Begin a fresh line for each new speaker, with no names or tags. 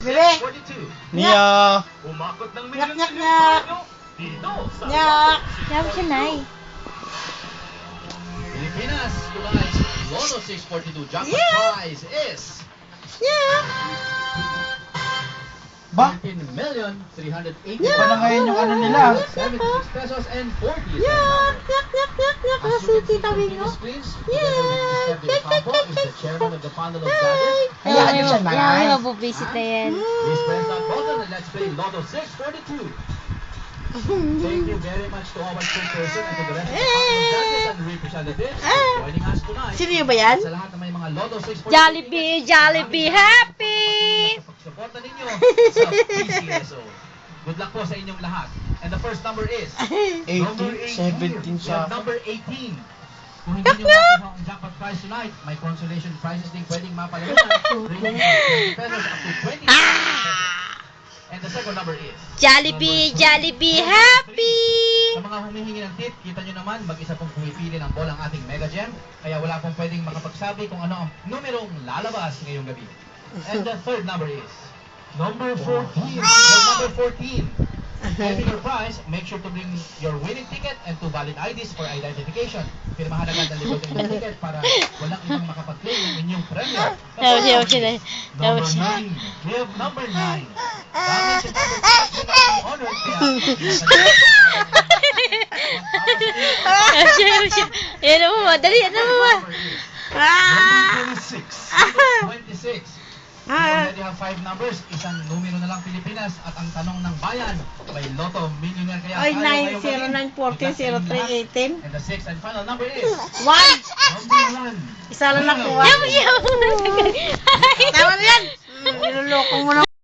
Bebe!
Nia!
Nyak, nyak, nyak! Nyak!
Sabi siya, Nay.
Pilipinas, tonight's Lotto 642 jackpot prize is
Nyak!
Ba?
13,380,000
Iba na ngayon yung ano nila.
76 pesos and 40
Nyak! Nyak, nyak, nyak! Naka si Tita Wingo.
Yeah! is the chairman of the panel of judges.
Hayaan niyo siya na.
Yan, mabubisit na yan.
Please press that button and let's play Lotto 642. Thank you very much to our chairperson and to the rest of the panel of judges and representatives joining us tonight.
Sino yun ba yan?
Sa lahat ng may mga Lotto 642
Jollibee, Jollibee, happy!
Pagsuporta ninyo sa PCSO. Good luck po sa inyong lahat. And the first number is
18, 17
We have
sa...
number 18. Kung hindi nyo makuha ang jackpot prize tonight, may consolation prizes din pwedeng mapalaman ranging from 20 pesos up to 20 pesos. And the second number is
Jollibee, Jollibee, happy!
Sa mga humihingi ng tip, kita nyo naman, mag-isa pong pumipili ng bola ang ating Mega Gem. Kaya wala pong pwedeng makapagsabi kung ano ang numerong lalabas ngayong gabi. And the third number is number 14. Number 14. Getting your prize, make sure to bring your winning ticket and 2 valid IDs for identification. Pirmahan agad ang likod ng ticket para walang ibang makapag-claim ng inyong premyo. Number 9. We have number 9. Dahil si number 9 ang honored kaya
Yan mo ba? Dali, yan mo ba?
Number 26. 26. We already have 5 numbers. Isang numero na lang Pilipinas. At ang tanong ng bayan, may Lotto Millionaire kaya
Ay,
tayo ngayong gabi.
9, 0, 9, 14, 0, 3, 18.
And the sixth and final number is
1!
number 1.
Isa lang nakuha.
Yaw, yaw!
Tama na yan! Niluloko mo na.